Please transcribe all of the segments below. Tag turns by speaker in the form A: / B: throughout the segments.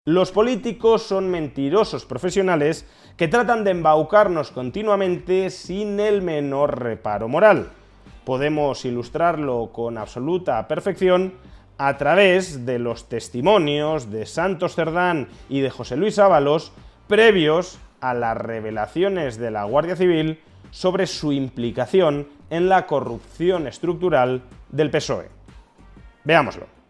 A: Los políticos son mentirosos profesionales que tratan de embaucarnos continuamente sin el menor reparo moral. Podemos ilustrarlo con absoluta perfección a través de los testimonios de Santos Cerdán y de José Luis Ábalos previos a las revelaciones de la Guardia Civil sobre su implicación en la corrupción estructural del PSOE. Veámoslo.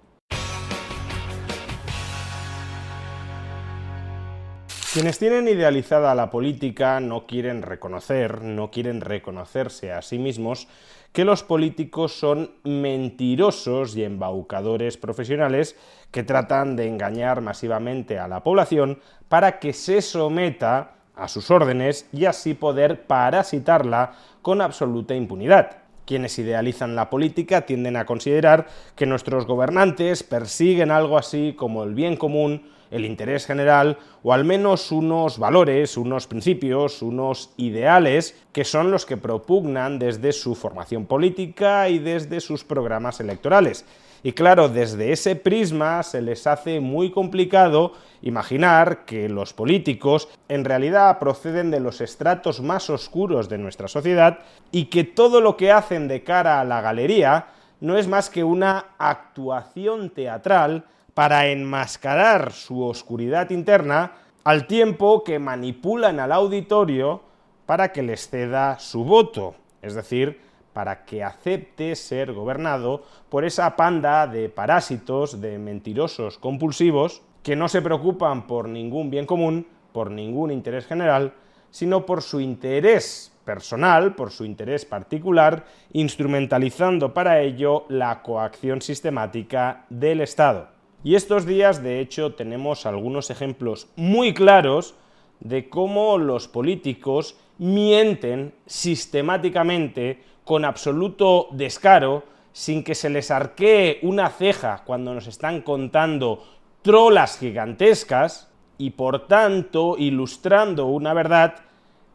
A: Quienes tienen idealizada la política no quieren reconocerse a sí mismos que los políticos son mentirosos y embaucadores profesionales que tratan de engañar masivamente a la población para que se someta a sus órdenes y así poder parasitarla con absoluta impunidad. Quienes idealizan la política tienden a considerar que nuestros gobernantes persiguen algo así como el bien común, el interés general o al menos unos valores, unos principios, unos ideales que son los que propugnan desde su formación política y desde sus programas electorales. Y claro, desde ese prisma se les hace muy complicado imaginar que los políticos en realidad proceden de los estratos más oscuros de nuestra sociedad y que todo lo que hacen de cara a la galería no es más que una actuación teatral para enmascarar su oscuridad interna, al tiempo que manipulan al auditorio para que les ceda su voto, es decir, para que acepte ser gobernado por esa panda de parásitos, de mentirosos compulsivos, que no se preocupan por ningún bien común, por ningún interés general, sino por su interés personal, por su interés particular, instrumentalizando para ello la coacción sistemática del Estado. Y estos días, de hecho, tenemos algunos ejemplos muy claros de cómo los políticos mienten sistemáticamente, con absoluto descaro, sin que se les arquee una ceja cuando nos están contando trolas gigantescas y, por tanto, ilustrando una verdad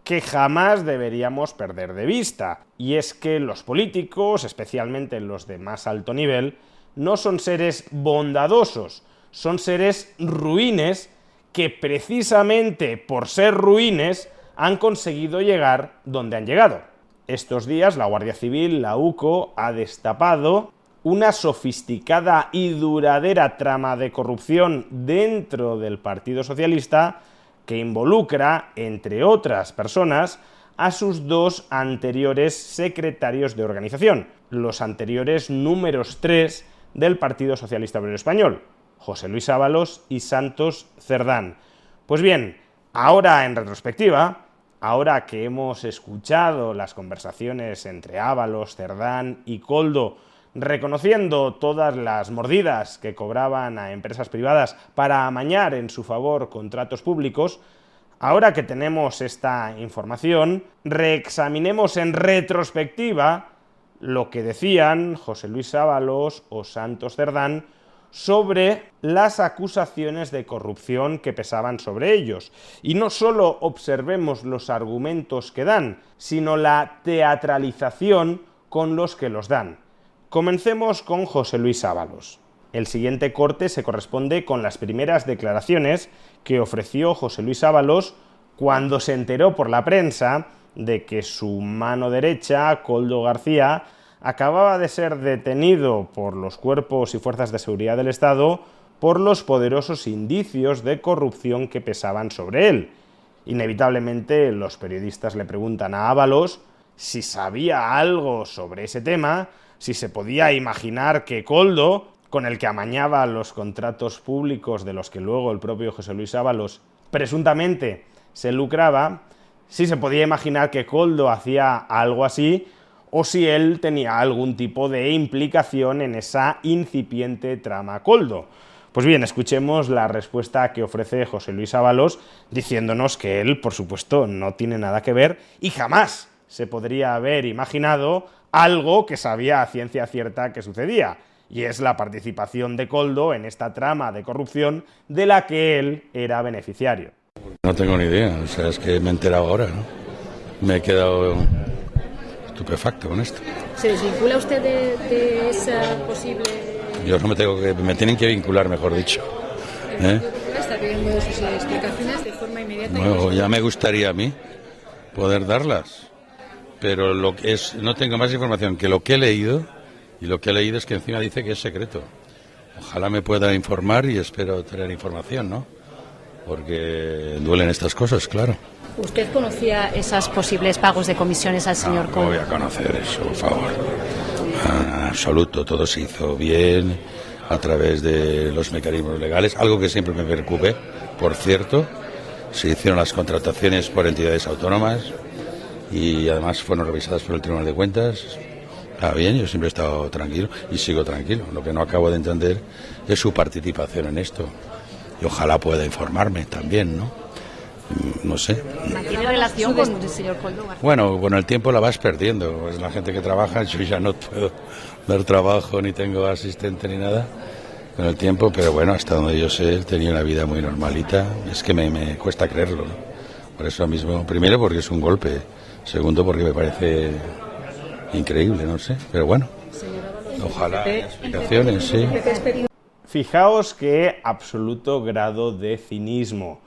A: que jamás deberíamos perder de vista. Y es que los políticos, especialmente los de más alto nivel, no son seres bondadosos, son seres ruines que precisamente por ser ruines han conseguido llegar donde han llegado. Estos días la Guardia Civil, la UCO, ha destapado una sofisticada y duradera trama de corrupción dentro del Partido Socialista que involucra, entre otras personas, a sus dos anteriores secretarios de organización, los anteriores números 3 del Partido Socialista Obrero Español, José Luis Ábalos y Santos Cerdán. Pues bien, ahora en retrospectiva, ahora que hemos escuchado las conversaciones entre Ábalos, Cerdán y Koldo, reconociendo todas las mordidas que cobraban a empresas privadas para amañar en su favor contratos públicos, ahora que tenemos esta información, reexaminemos en retrospectiva lo que decían José Luis Ábalos o Santos Cerdán sobre las acusaciones de corrupción que pesaban sobre ellos. Y no solo observemos los argumentos que dan, sino la teatralización con los que los dan. Comencemos con José Luis Ábalos. El siguiente corte se corresponde con las primeras declaraciones que ofreció José Luis Ábalos cuando se enteró por la prensa de que su mano derecha, Koldo García, acababa de ser detenido por los cuerpos y fuerzas de seguridad del Estado por los poderosos indicios de corrupción que pesaban sobre él. Inevitablemente, los periodistas le preguntan a Ábalos si sabía algo sobre ese tema, si se podía imaginar que Koldo, con el que amañaba los contratos públicos de los que luego el propio José Luis Ábalos presuntamente se lucraba, si se podía imaginar que Koldo hacía algo así o si él tenía algún tipo de implicación en esa incipiente trama Koldo. Pues bien, escuchemos la respuesta que ofrece José Luis Ábalos diciéndonos que él, por supuesto, no tiene nada que ver y jamás se podría haber imaginado algo que sabía a ciencia cierta que sucedía, y es la participación de Koldo en esta trama de corrupción de la que él era beneficiario.
B: No tengo ni idea, o sea, es que me he enterado ahora, ¿no? Me he quedado estupefacto con esto.
C: ¿Se desvincula usted de esa posible...?
B: Yo no me tienen que vincular, mejor dicho.
C: ¿Está pidiendo sus explicaciones de forma inmediata?
B: Bueno, ya me gustaría a mí poder darlas, pero no tengo más información que lo que he leído, y lo que he leído es que encima dice que es secreto. Ojalá me pueda informar y espero tener información, ¿no? Porque duelen estas cosas, claro.
D: ¿Usted conocía esos posibles pagos de comisiones al señor Koldo?
B: No voy a conocer eso, por favor. En absoluto, todo se hizo bien a través de los mecanismos legales, algo que siempre me preocupe, por cierto. Se hicieron las contrataciones por entidades autónomas y además fueron revisadas por el Tribunal de Cuentas. Está bien, yo siempre he estado tranquilo y sigo tranquilo. Lo que no acabo de entender es su participación en esto. Y ojalá pueda informarme también, ¿no? No sé.
D: ¿Mantiene relación con el señor Koldo?
B: Bueno, con el tiempo la vas perdiendo. Es la gente que trabaja, yo ya no puedo dar trabajo, ni tengo asistente ni nada con el tiempo, pero bueno, hasta donde yo sé, tenía una vida muy normalita. Es que me cuesta creerlo, ¿no? Por eso mismo, primero porque es un golpe, segundo porque me parece increíble, no sé, pero bueno, ojalá haya explicaciones, sí.
A: Fijaos qué absoluto grado de cinismo.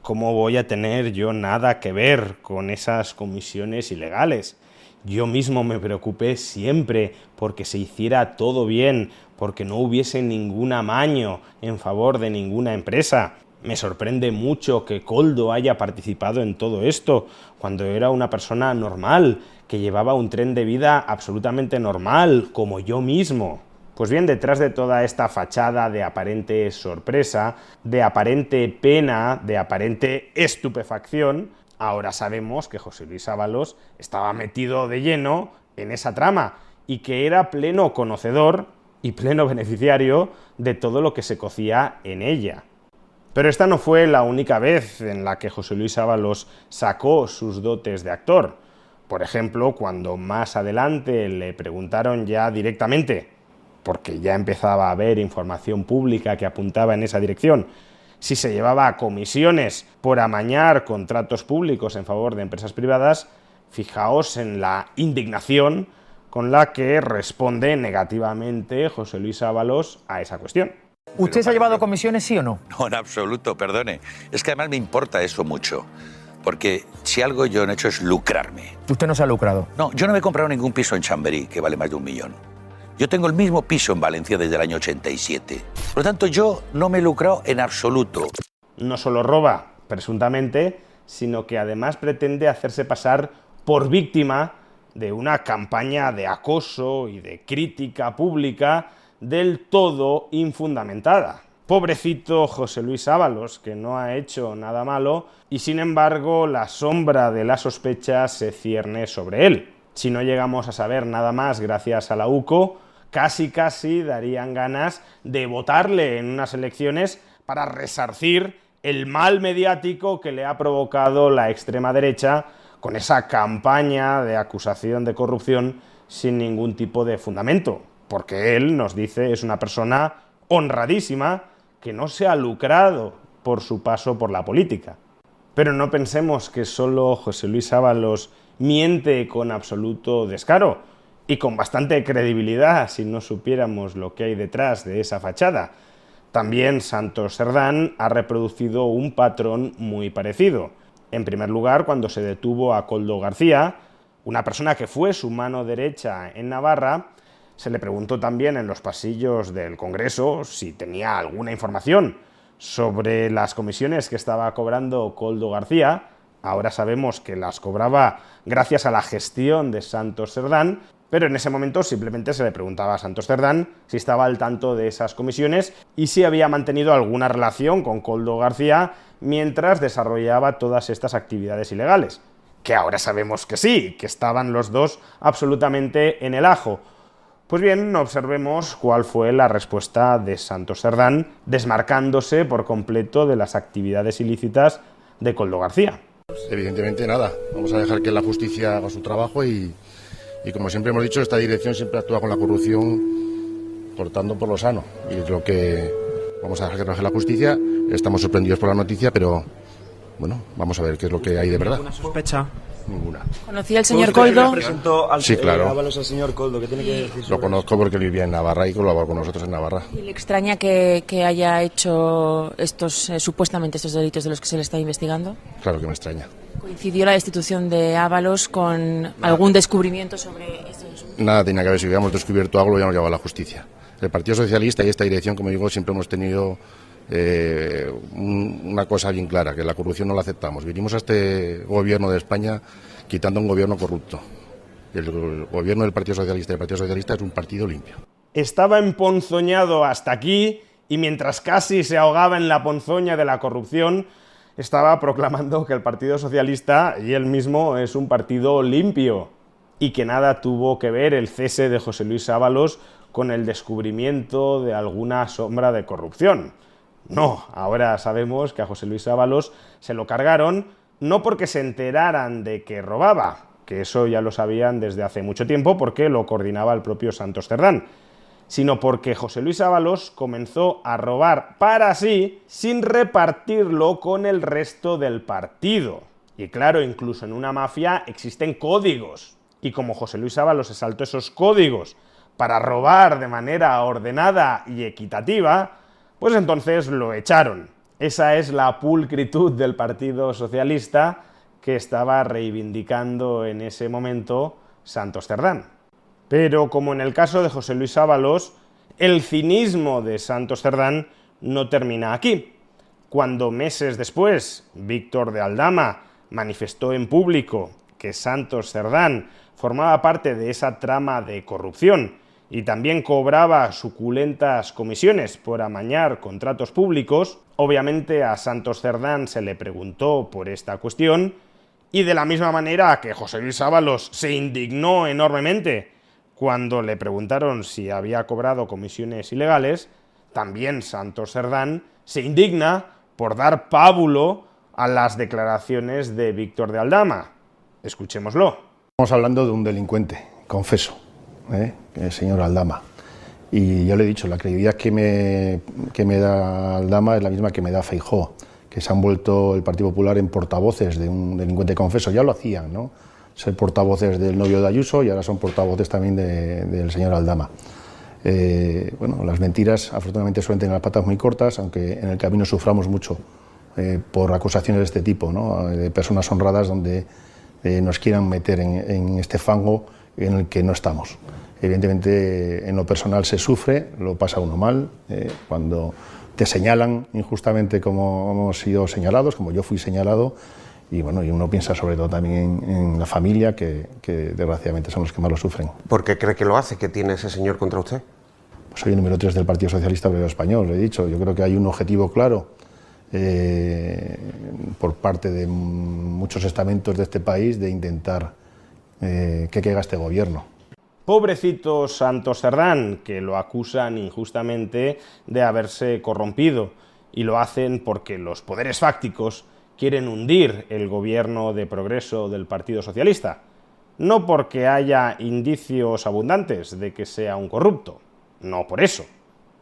A: ¿Cómo voy a tener yo nada que ver con esas comisiones ilegales? Yo mismo me preocupé siempre porque se hiciera todo bien, porque no hubiese ningún amaño en favor de ninguna empresa. Me sorprende mucho que Koldo haya participado en todo esto, cuando era una persona normal, que llevaba un tren de vida absolutamente normal, como yo mismo. Pues bien, detrás de toda esta fachada de aparente sorpresa, de aparente pena, de aparente estupefacción, ahora sabemos que José Luis Ábalos estaba metido de lleno en esa trama y que era pleno conocedor y pleno beneficiario de todo lo que se cocía en ella. Pero esta no fue la única vez en la que José Luis Ábalos sacó sus dotes de actor. Por ejemplo, cuando más adelante le preguntaron ya directamente, porque ya empezaba a haber información pública que apuntaba en esa dirección, si se llevaba comisiones por amañar contratos públicos en favor de empresas privadas, fijaos en la indignación con la que responde negativamente José Luis Ábalos a esa cuestión.
E: ¿Usted se ha llevado comisiones, sí o no?
F: No, en absoluto, perdone. Es que además me importa eso mucho. Porque si algo yo no he hecho es lucrarme.
E: ¿Usted no se ha lucrado?
F: No, yo no me he comprado ningún piso en Chamberí, que vale más de 1 millón. Yo tengo el mismo piso en Valencia desde el año 87. Por lo tanto, yo no me he lucrado en absoluto.
A: No solo roba, presuntamente, sino que además pretende hacerse pasar por víctima de una campaña de acoso y de crítica pública del todo infundamentada. Pobrecito José Luis Ábalos, que no ha hecho nada malo, y sin embargo la sombra de la sospecha se cierne sobre él. Si no llegamos a saber nada más gracias a la UCO, casi darían ganas de votarle en unas elecciones para resarcir el mal mediático que le ha provocado la extrema derecha con esa campaña de acusación de corrupción sin ningún tipo de fundamento, porque él, nos dice, es una persona honradísima que no se ha lucrado por su paso por la política. Pero no pensemos que solo José Luis Ábalos miente con absoluto descaro y con bastante credibilidad si no supiéramos lo que hay detrás de esa fachada. También Santos Cerdán ha reproducido un patrón muy parecido. En primer lugar, cuando se detuvo a Koldo García, una persona que fue su mano derecha en Navarra, se le preguntó también en los pasillos del Congreso si tenía alguna información sobre las comisiones que estaba cobrando Koldo García. Ahora sabemos que las cobraba gracias a la gestión de Santos Cerdán, pero en ese momento simplemente se le preguntaba a Santos Cerdán si estaba al tanto de esas comisiones y si había mantenido alguna relación con Koldo García mientras desarrollaba todas estas actividades ilegales. Que ahora sabemos que sí, que estaban los dos absolutamente en el ajo. Pues bien, observemos cuál fue la respuesta de Santos Cerdán, desmarcándose por completo de las actividades ilícitas de Koldo García.
G: Evidentemente nada, vamos a dejar que la justicia haga su trabajo y como siempre hemos dicho, esta dirección siempre actúa con la corrupción cortando por lo sano. Y es lo que vamos a dejar que trabaje la justicia. Estamos sorprendidos por la noticia, pero bueno, vamos a ver qué es lo que hay de verdad.
E: ¿Una sospecha?
G: ninguna.
H: ¿Conocía el señor Koldo?
I: Presentó al,
G: Sí, claro.
I: Ábalos al señor Koldo, ¿qué tiene que decir sobre
G: Lo conozco porque vivía en Navarra y colaboró con nosotros en Navarra.
H: ¿Y le extraña que haya hecho estos supuestamente estos delitos de los que se le está investigando?
G: Claro que me extraña.
H: ¿Coincidió la destitución de Ábalos con algún descubrimiento sobre estos?
G: Nada tenía que ver, si hubiéramos descubierto algo lo hubiéramos llevado a la justicia. El Partido Socialista y esta dirección, como digo, siempre hemos tenido una cosa bien clara, que la corrupción no la aceptamos. Vinimos a este gobierno de España quitando un gobierno corrupto. El gobierno del Partido Socialista y el Partido Socialista es un partido limpio.
A: Estaba emponzoñado hasta aquí y mientras casi se ahogaba en la ponzoña de la corrupción, estaba proclamando que el Partido Socialista y él mismo es un partido limpio y que nada tuvo que ver el cese de José Luis Ábalos con el descubrimiento de alguna sombra de corrupción. No, ahora sabemos que a José Luis Ábalos se lo cargaron no porque se enteraran de que robaba, que eso ya lo sabían desde hace mucho tiempo porque lo coordinaba el propio Santos Cerdán, sino porque José Luis Ábalos comenzó a robar para sí sin repartirlo con el resto del partido. Y claro, incluso en una mafia existen códigos, y como José Luis Ábalos se saltó esos códigos para robar de manera ordenada y equitativa, pues entonces lo echaron. Esa es la pulcritud del Partido Socialista que estaba reivindicando en ese momento Santos Cerdán. Pero como en el caso de José Luis Ábalos, el cinismo de Santos Cerdán no termina aquí. Cuando meses después Víctor de Aldama manifestó en público que Santos Cerdán formaba parte de esa trama de corrupción y también cobraba suculentas comisiones por amañar contratos públicos, obviamente a Santos Cerdán se le preguntó por esta cuestión y de la misma manera que José Luis Ábalos se indignó enormemente cuando le preguntaron si había cobrado comisiones ilegales, también Santos Cerdán se indigna por dar pábulo a las declaraciones de Víctor de Aldama. Escuchémoslo.
G: Estamos hablando de un delincuente, confeso, el señor Aldama. Y yo le he dicho, la credibilidad que me da Aldama es la misma que me da Feijóo, que se han vuelto el Partido Popular en portavoces de un delincuente confeso. Ya lo hacían, ¿no? Ser portavoces del novio de Ayuso y ahora son portavoces también del señor Aldama. Bueno, las mentiras afortunadamente suelen tener las patas muy cortas, aunque en el camino suframos mucho por acusaciones de este tipo, ¿no? De personas honradas donde nos quieran meter en este fango en el que no estamos. Evidentemente, en lo personal se sufre, lo pasa uno mal, cuando te señalan injustamente como hemos sido señalados, como yo fui señalado, y bueno, y uno piensa sobre todo también en la familia, que desgraciadamente son los que más lo sufren.
J: ¿Por qué cree que lo hace? ¿Qué tiene ese señor contra usted?
G: Pues soy el número 3 del Partido Socialista Obrero Español, lo he dicho. Yo creo que hay un objetivo claro por parte de muchos estamentos de este país de intentar que caiga este gobierno.
A: Pobrecito Santos Cerdán, que lo acusan injustamente de haberse corrompido, y lo hacen porque los poderes fácticos quieren hundir el gobierno de progreso del Partido Socialista, no porque haya indicios abundantes de que sea un corrupto, no por eso,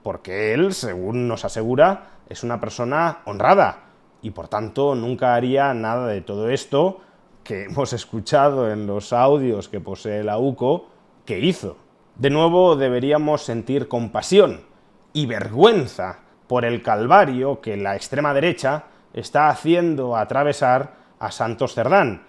A: porque él, según nos asegura, es una persona honrada y por tanto nunca haría nada de todo esto que hemos escuchado en los audios que posee la UCO que hizo. De nuevo deberíamos sentir compasión y vergüenza por el calvario que la extrema derecha está haciendo atravesar a Santos Cerdán.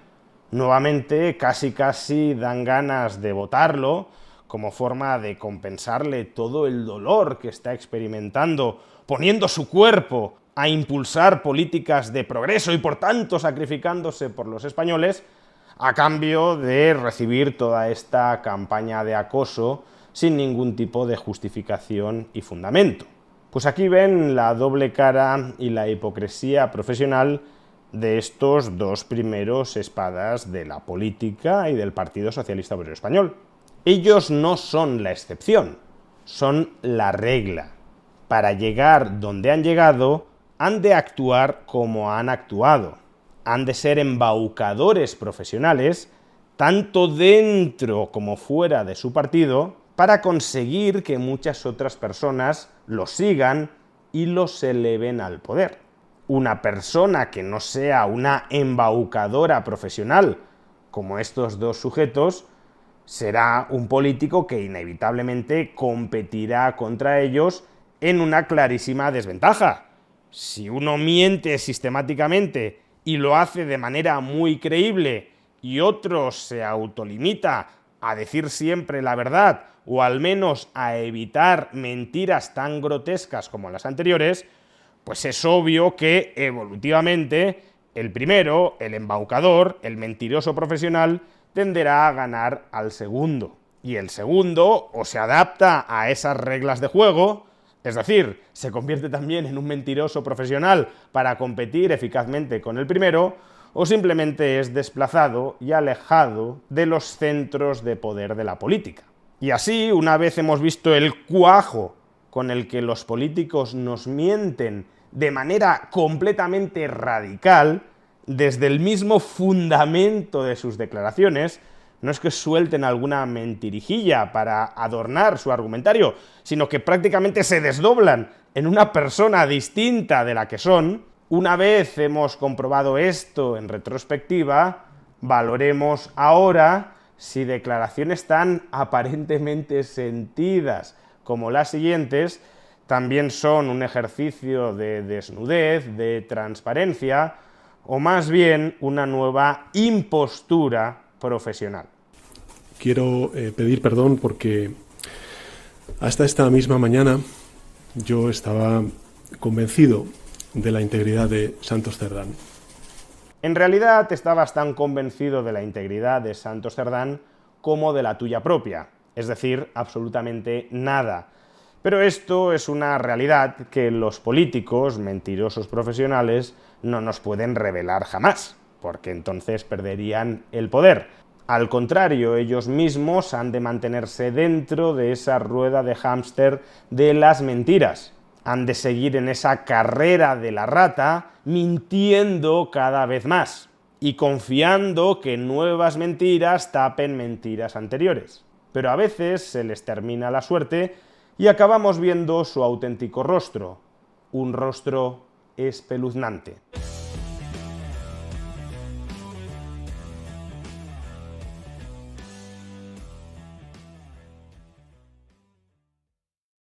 A: Nuevamente casi dan ganas de votarlo como forma de compensarle todo el dolor que está experimentando, poniendo su cuerpo a impulsar políticas de progreso y por tanto sacrificándose por los españoles, a cambio de recibir toda esta campaña de acoso sin ningún tipo de justificación y fundamento. Pues aquí ven la doble cara y la hipocresía profesional de estos dos primeros espadas de la política y del Partido Socialista Obrero Español. Ellos no son la excepción, son la regla. Para llegar donde han llegado, han de actuar como han actuado. Han de ser embaucadores profesionales, tanto dentro como fuera de su partido, para conseguir que muchas otras personas los sigan y los eleven al poder. Una persona que no sea una embaucadora profesional, como estos dos sujetos, será un político que inevitablemente competirá contra ellos en una clarísima desventaja. Si uno miente sistemáticamente y lo hace de manera muy creíble y otro se autolimita a decir siempre la verdad o al menos a evitar mentiras tan grotescas como las anteriores, pues es obvio que evolutivamente el primero, el embaucador, el mentiroso profesional, tenderá a ganar al segundo. Y el segundo o se adapta a esas reglas de juego, es decir, se convierte también en un mentiroso profesional para competir eficazmente con el primero, o simplemente es desplazado y alejado de los centros de poder de la política. Y así, una vez hemos visto el cuajo con el que los políticos nos mienten de manera completamente radical, desde el mismo fundamento de sus declaraciones, no es que suelten alguna mentirijilla para adornar su argumentario, sino que prácticamente se desdoblan en una persona distinta de la que son. Una vez hemos comprobado esto en retrospectiva, valoremos ahora si declaraciones tan aparentemente sentidas como las siguientes también son un ejercicio de desnudez, de transparencia, o más bien una nueva impostura profesional.
K: Quiero pedir perdón porque hasta esta misma mañana yo estaba convencido de la integridad de Santos Cerdán.
A: En realidad estabas tan convencido de la integridad de Santos Cerdán como de la tuya propia, es decir, absolutamente nada. Pero esto es una realidad que los políticos, mentirosos profesionales, no nos pueden revelar jamás, porque entonces perderían el poder. Al contrario, ellos mismos han de mantenerse dentro de esa rueda de hámster de las mentiras. Han de seguir en esa carrera de la rata, mintiendo cada vez más y confiando que nuevas mentiras tapen mentiras anteriores. Pero a veces se les termina la suerte y acabamos viendo su auténtico rostro, un rostro espeluznante.